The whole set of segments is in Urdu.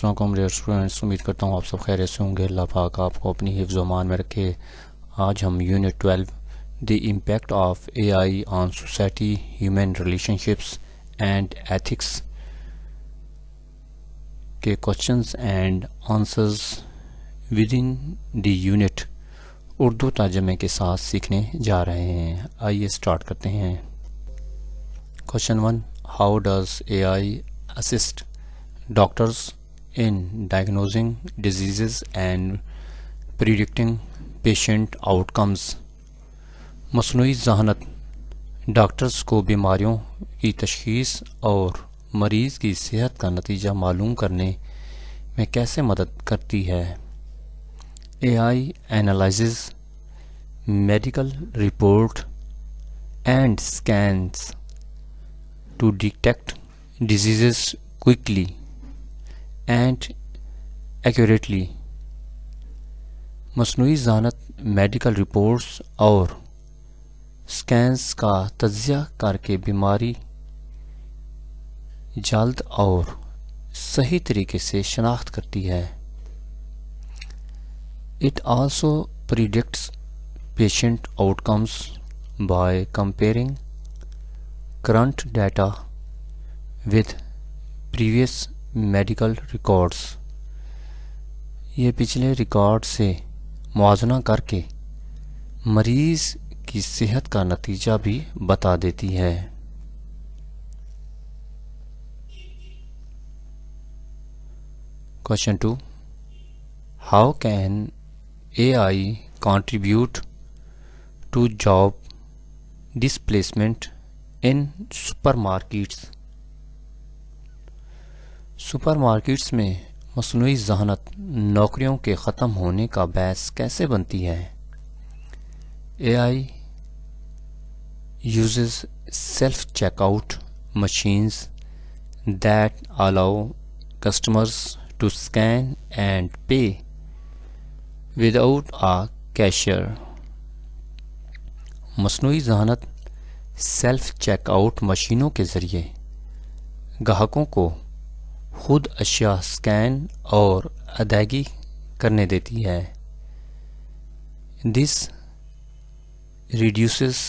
السلام علیکم ڈیئر اسٹوڈنٹس، امید کرتا ہوں آپ سب خیریت سے ہوں گے۔ اللہ پاک آپ کو اپنی حفظ و امان میں رکھے۔ آج ہم unit 12 the impact of A I on society, human relationships and ethics کے questions and answers within the unit Urdu ترجمے کے ساتھ سیکھنے جا رہے ہیں۔ آئیے سٹارٹ کرتے ہیں۔ Question 1، how does a I assist doctors in diagnosing diseases and predicting patient outcomes؟ مصنوعی ذہانت ڈاکٹرز کو بیماریوں کی تشخیص اور مریض کی صحت کا نتیجہ معلوم کرنے میں کیسے مدد کرتی ہے؟ اے آئی analyzes medical report and scans to detect diseases quickly and accurately. مصنوعی ذہانت میڈیکل رپورٹس اور سکینز کا تجزیہ کر کے بیماری جلد اور صحیح طریقے سے شناخت کرتی ہے۔ It also predicts patient outcomes by comparing current data with previous medical records. یہ پچھلے ریکارڈ سے موازنہ کر کے مریض کی صحت کا نتیجہ بھی بتا دیتی ہے۔ Question 2، how can A I contribute to job displacement in supermarkets? Supermarkets میں مصنوعی ذہانت نوکریوں کے ختم ہونے کا باعث کیسے بنتی ہے؟ اے آئی uses self-checkout machines that allow customers to scan and pay without a cashier۔ مصنوعی ذہانت سیلف چیک آؤٹ مشینوں کے ذریعے گاہکوں کو خود اشیاء سکین اور ادائیگی کرنے دیتی ہے۔ This reduces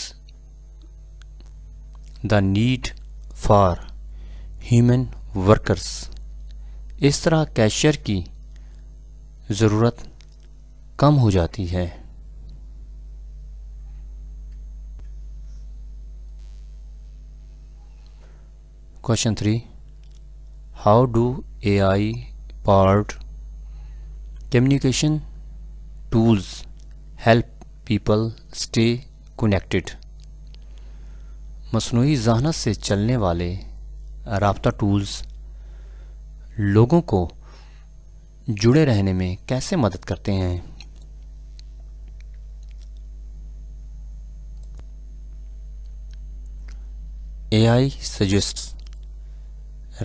the need for human workers۔ اس طرح کیشیئر کی ضرورت کم ہو جاتی ہے۔ Question 3، how do AI-powered communication tools help people stay connected؟ مصنوعی ذہانت سے چلنے والے رابطہ ٹولز لوگوں کو جڑے رہنے میں کیسے مدد کرتے ہیں؟ AI suggests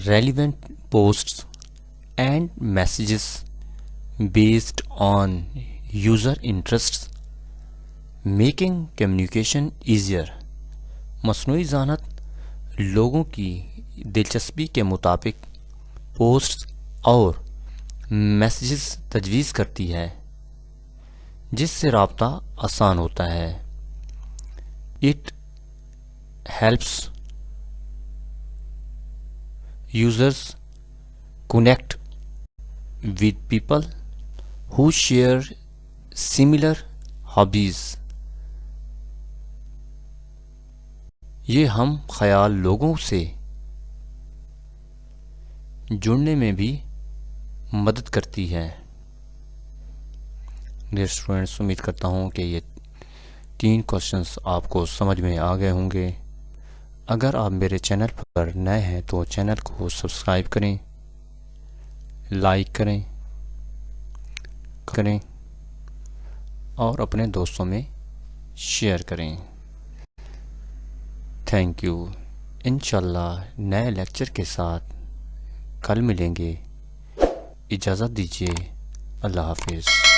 relevant posts and messages based on user interests, making communication easier۔ مصنوعی ذہانت لوگوں کی دلچسپی کے مطابق پوسٹس اور میسیجز تجویز کرتی ہے جس سے رابطہ آسان ہوتا ہے۔ It helps users connect with people who share similar hobbies۔ یہ ہم خیال لوگوں سے جڑنے میں بھی مدد کرتی ہے۔ ڈیئر اسٹوڈنٹس، امید کرتا ہوں کہ یہ 3 کوشچنس آپ کو سمجھ میں آ گئے ہوں گے۔ اگر آپ میرے چینل پر نئے ہیں تو چینل کو سبسکرائب کریں، لائک کریں اور اپنے دوستوں میں شیئر کریں۔ Thank you. انشاءاللہ نئے لیکچر کے ساتھ کل ملیں گے۔ اجازت دیجیے۔ اللہ حافظ۔